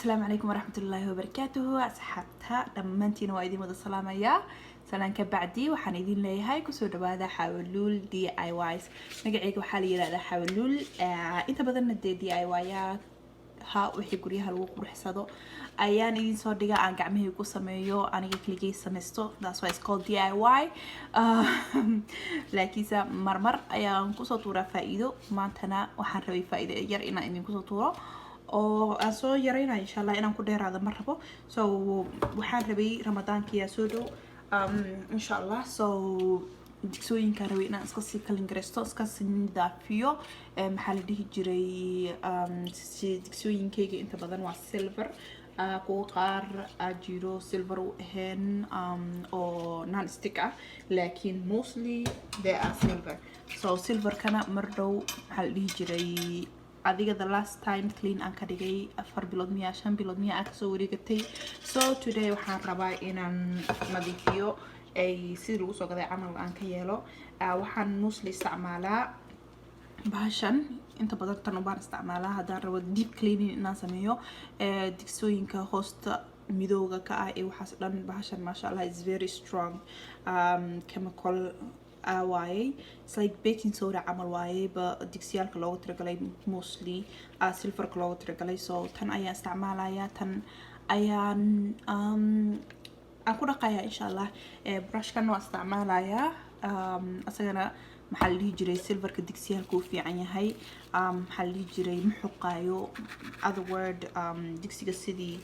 السلام عليكم ورحمة الله وبركاته. أصحابتها دمانتينا وأيدين ودا السلام يا سلام كبعدي وحان إذين لي هاي كسور دبادة حاولول DIYs مقعيك وحالي لا حاولول انت بدلنا DIY ها وحي قريها الوقور حسادو ayaan idin soo dhiga aan gacmahayga ku sameeyo aniga kaliya sameesto. That's why it's called DIY. laakiinse marmar ayaan ku soo tuuraa faa'iido. maantana waxaan rabay faa'iido yar inaan idin ku soo tuuro oo aan soo yarayna insha Allah inaan ku dheeraado ma rabo. So waxaan rabay ramadaankiya soo dhow insha Allah. So digsooyinka rabay inaan iska sii kalin gareysto iska sii nidaafiyo maxaa la dhihi jiray digsooyinkayga inta badan waa silver kuwa qaar jiro silver u ahayn oo non stick ah laakiin mostly they are silver. So silver kana mar dhow maxaa la dhihi jiray adiga the last time clean aan ka dhigay 4 bilood miya 5 bilood miya aan kasoo wareegatay. So today waxaan rabaa inaan nadiifiyo ay sidii lagu soo gaday camal aan ka yeelo. waxaan mostly isticmaalaa bahashan inta badan tan u baan isticmaalaa haddaan rabo deep cleaning inaan sameeyo digsooyinka hoosta midowga ka ah ee waxaas dhan. bahashan masha Allah is very strong chemical waaye. It's like baking soda camal waaye ba digsiyaalka loogu talagalay mostly silverka loogu talagalay. So tan ayaan isticmaalayaa tan ayaan aan ku dhaqayaa insha Allah. brushkan waa isticmaalayaa asagana maxaa la dhihi jiray silverka digsiyaalka uu fiican yahay. maxaa la dhihi jiray muxuqaayo other word digsiga sidii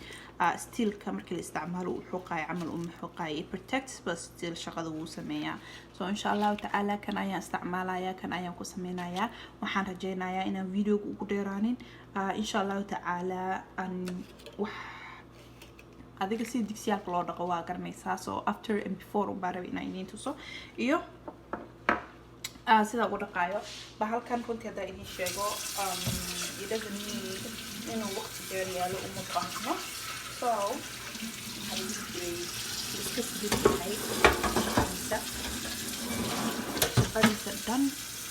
steelka markii la isticmaalo uu xuqaayo camal uu muxuqaayo it protects but still shaqada wuu sameeyaa. So insha Allah ta'ala kan ayaan isticmaalayaa kan ayaan ku sameynayaa. waxaan rajaynayaa inaan videoga ugu dheeraanin insha Allah ta'ala aan wax adiga si digsiyaalka loo dhaqo waa garanaysaa. So after and before baan rabay inaan idin tuso iyo sida ugu dhaqaayo bahalkan runtii hadda idin sheego it doesn't need inuu waqti dheer yaalo uma baahno. So waxaa lagu jiray iska sidiyahay shaqadiisa dhan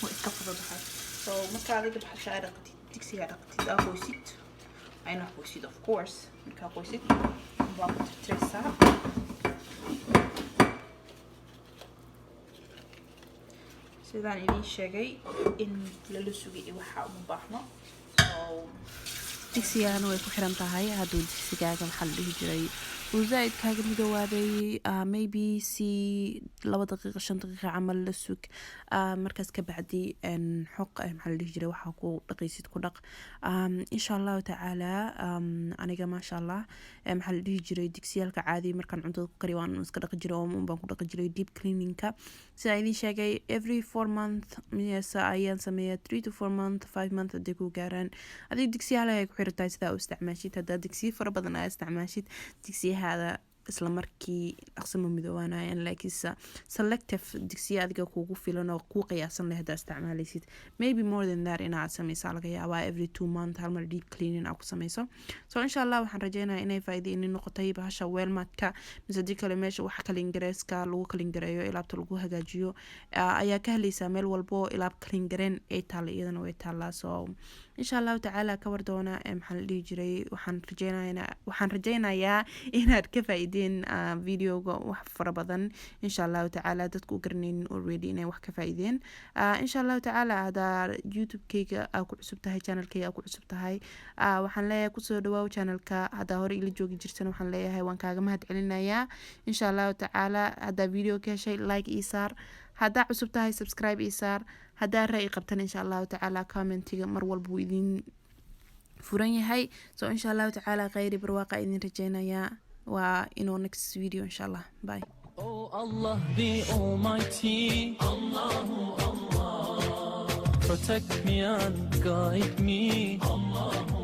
waa iska fududahay. So marka adiga bahasha aad dhaqatid digsiga dhaqatid aa qoysid ayna qoysid of course markaa qoysid waa ku tirtiraysaa. sidaan idin sheegay in lala sugay waxa u baahno. So digsigana way ku xiran tahay hadduu digsigaaga maxaa la dhihi jiray uu zaid kaaga midowaaday maybe si 2 daqiiqo 5 daqiiqo camal la sug markaas ka bacdi xoq maxaa la dhihi jiray waxa ku dhaqaysid ku dhaq insha Allah ta'ala. aniga ma sha Allah maxaa la dhihi jiray digsiyalka caadi markaan cuntada ku kariyo waan iska dhaqi jiray oo baan ku dhaqi jiray deep cleaning-ka sida idin sheegay every 4 month miyasa ayaan sameeyaa 3 to 4 month 5 month hadii ku gaaraan adiga digsiyada ay ku xirantahay sida u isticmaashid. hadda digsiyo fara badan aad isticmaashid digsiyada isla markii aqsamo midoowanayaan laakiin selective digsiya adiga kuugu filan oo ku qiyaasan leh hadda isticmaalaysid maybe more than that inaad sameysaa laga yaabaa every 2 month hal mar deep cleaning aad ku sameyso. So insha Allah waxaan rajaynayaa inay faa'iido in noqotay bahasha weelmaadka mise dii kale meesha wax kale ingiriiska lagu kala gareeyo ilaabta lagu hagaajiyo ayaa ka helaysaa meel walbo ilaab kala gareen ay taal iyadana way taalaa. So insha Allah ta'ala ka war doona maxaa la dhihi jiray waxaan rajaynayaa inaad ka faa'iideen videoga wax fara badan insha Allah ta'ala dadku u garaneyn already inay wax ka faa'iideen insha Allah ta'ala. hada YouTube-kayga aad ku cusub tahay channel-kayga aad ku cusub tahay waxaan leeyahay ku soo dhawaaw channel-ka. hada hore ila joogi jirsan waxaan leeyahay waan kaaga mahad celinayaa insha Allah ta'ala. hada video ka heshay like ii saar hada cusub tahay subscribe ii saar hada ra'yi qabtan insha Allah ta'ala commentiga mar walba uu idin furan yahay. So insha Allah ta'ala khayri barwaqa idin rajaynayaa waa inuu next video insha Allah. Bye. Oh Allah the Almighty, Allahu Allah, protect me and guide me, Allah.